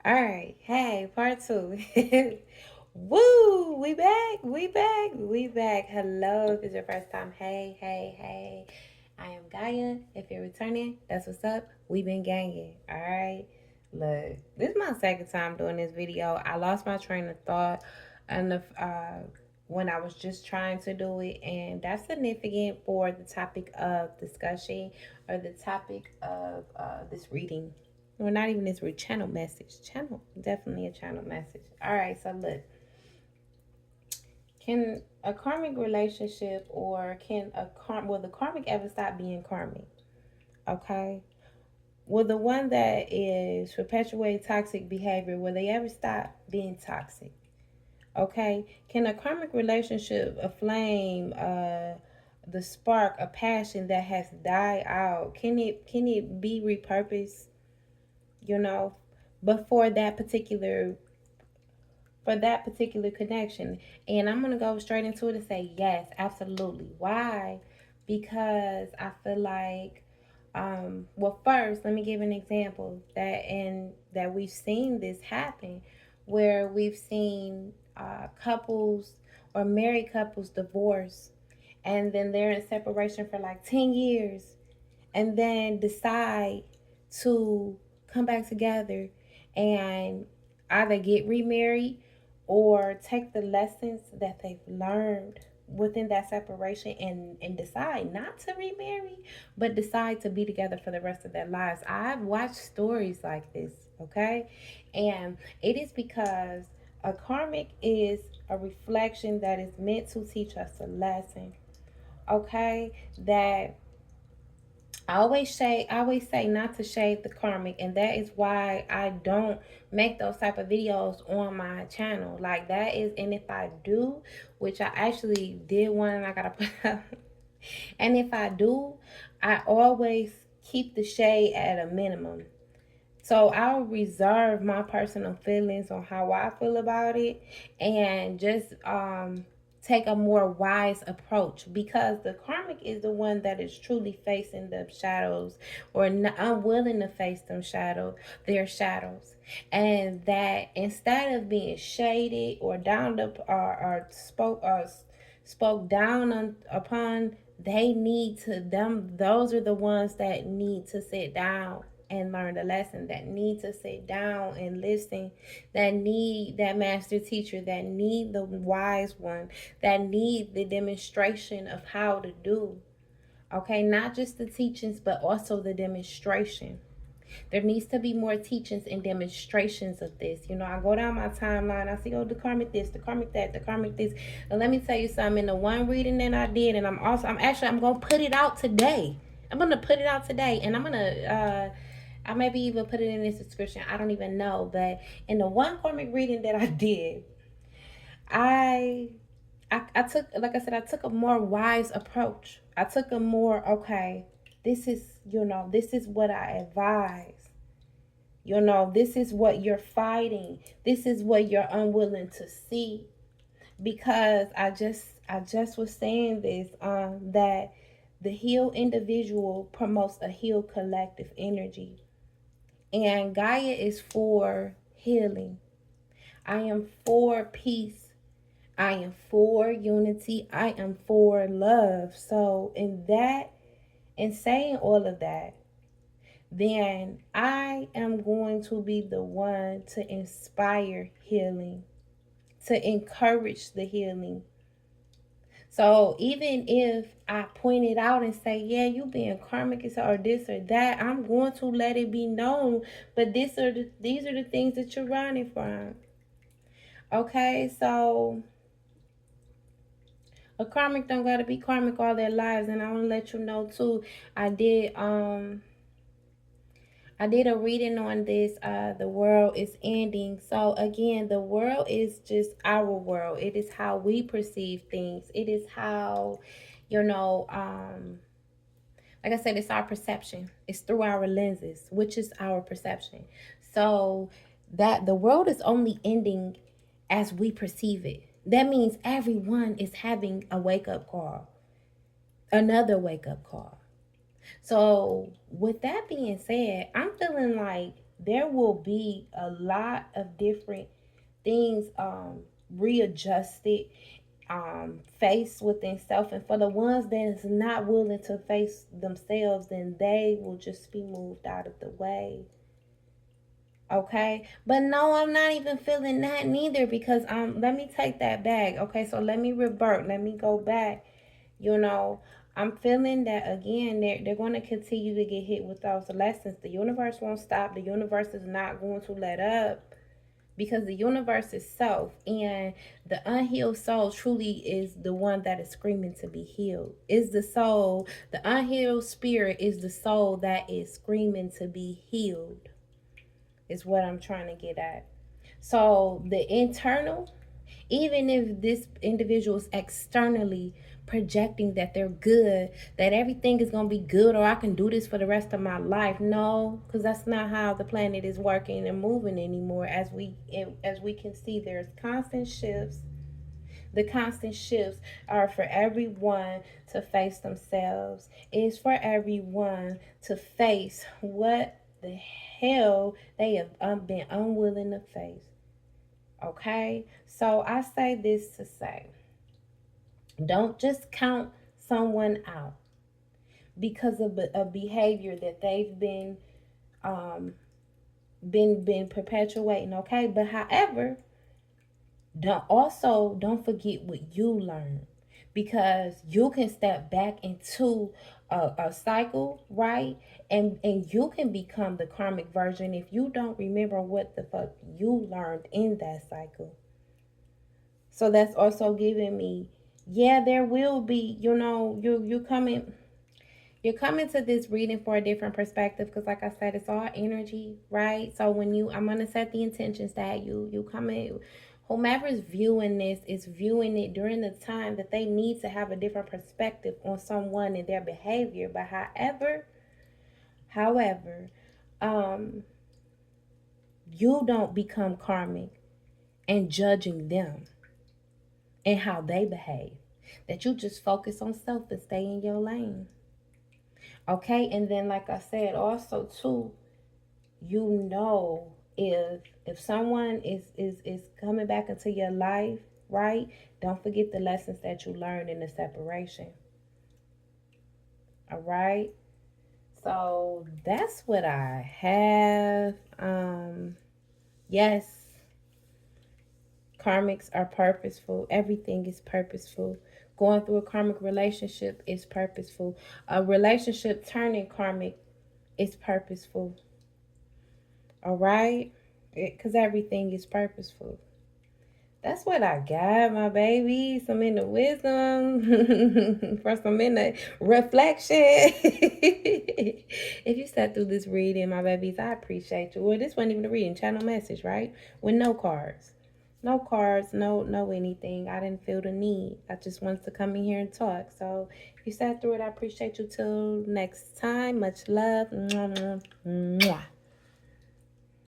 All right. Hey, part two. Woo! We back. Hello, if it's your first time. Hey. I am Gaia. If you're returning, that's what's up. We been ganging. All right. Look, this is my second time doing this video. I lost my train of thought and when I was just trying to do it, and that's significant for the topic of discussion or the topic of this reading. Well, not even this read channel message. Channel, definitely a channel message. All right, so look, can a karmic relationship or can will the karmic ever stop being karmic? Okay, will the one that is perpetuating toxic behavior, will they ever stop being toxic? Okay, can a karmic relationship aflame the spark of passion that has died out? Can it be repurposed? You know, before that particular for that particular connection. And I'm gonna go straight into it and say yes, absolutely. Why? Because I feel like well, first let me give an example that we've seen this happen, where we've seen couples or married couples divorce, and then they're in separation for like 10 years, and then decide to come back together and either get remarried or take the lessons that they've learned within that separation and decide not to remarry, but decide to be together for the rest of their lives. I've watched stories like this, okay? And it is because a karmic is a reflection that is meant to teach us a lesson, okay? That I always say not to shade the karmic, and that is why I don't make those type of videos on my channel. Like that is, and if I do, which I actually did one and I gotta put up, and if I do, I always keep the shade at a minimum. So I'll reserve my personal feelings on how I feel about it, and just take a more wise approach, because the karmic is the one that is truly facing the shadows, or not unwilling to face their shadows, and that instead of being shaded or down up or spoke down upon, they need to them those are the ones that need to sit down and learn the lesson, that need to sit down and listen, that need that master teacher, that need the wise one, that need the demonstration of how to do. Okay, not just the teachings, but also the demonstration. There needs to be more teachings and demonstrations of this. I go down my timeline, I see, oh, the karmic this, the karmic that, the karmic this. And let me tell you something, in the one reading that I did, and I'm gonna put it out today. I'm gonna put it out today, and I'm gonna I maybe even put it in this description. I don't even know. But in the one karmic reading that I did, I I took, like I said, I took a more wise approach. I took a more, okay, this is what I advise. This is what you're fighting. This is what you're unwilling to see. Because I just was saying this, that the healed individual promotes a healed collective energy. And Gaia is for healing. I am for peace. I am for unity. I am for love. So in saying all of that, then I am going to be the one to inspire healing, to encourage the healing. So even if I point it out and say, yeah, you being karmic or this or that, I'm going to let it be known. But these are the things that you're running from. Okay, so a karmic don't gotta be karmic all their lives. And I want to let you know too, I did a reading on this. The world is ending. So again, the world is just our world. It is how we perceive things. It is how, like I said, it's our perception. It's through our lenses, which is our perception. So that the world is only ending as we perceive it. That means everyone is having a wake up call, another wake up call. So with that being said, I'm feeling like there will be a lot of different things readjusted, face within self. And for the ones that is not willing to face themselves, then they will just be moved out of the way. Okay, but no, I'm not even feeling that neither, because let me take that back. Okay, so let me revert, let me go back. You know, I'm feeling that again, they're going to continue to get hit with those lessons. The universe won't stop. The universe is not going to let up, because the universe is self, and the unhealed soul truly is the one that is screaming to be healed. Is the soul, the unhealed spirit is the soul that is screaming to be healed, is what I'm trying to get at. So the internal, even if this individual is externally projecting that they're good, that everything is going to be good, or I can do this for the rest of my life. No, because that's not how the planet is working and moving anymore. As we can see, there's constant shifts. The constant shifts are for everyone to face themselves. It's for everyone to face what the hell they have been unwilling to face. Okay? So I say this to say, don't just count someone out because of a behavior that they've um been perpetuating. Okay? But however, don't forget what you learned, because you can step back into a cycle, right? And you can become the karmic version if you don't remember what the fuck you learned in that cycle. So that's also giving me, yeah, there will be, you're coming to this reading for a different perspective, because like I said, it's all energy, right? So when I'm gonna set the intentions that you come in, whomever's viewing this is viewing it during the time that they need to have a different perspective on someone and their behavior. But however, um, you don't become karmic and judging them and how they behave. That you just focus on self and stay in your lane. Okay, and then like I said, also too, if someone is coming back into your life, right? Don't forget the lessons that you learned in the separation. All right. So that's what I have. Yes, karmics are purposeful. Everything is purposeful. Going through a karmic relationship is purposeful. A relationship turning karmic is purposeful. All right? Because everything is purposeful. That's what I got, my baby. Some inner wisdom for some inner reflection. If you sat through this reading, my babies, I appreciate you. Well, this wasn't even a reading, channel message, right? With no cards. No cards, no anything. I didn't feel the need. I just wanted to come in here and talk. So if you sat through it, I appreciate you. Till next time. Much love. Mwah, mwah, mwah.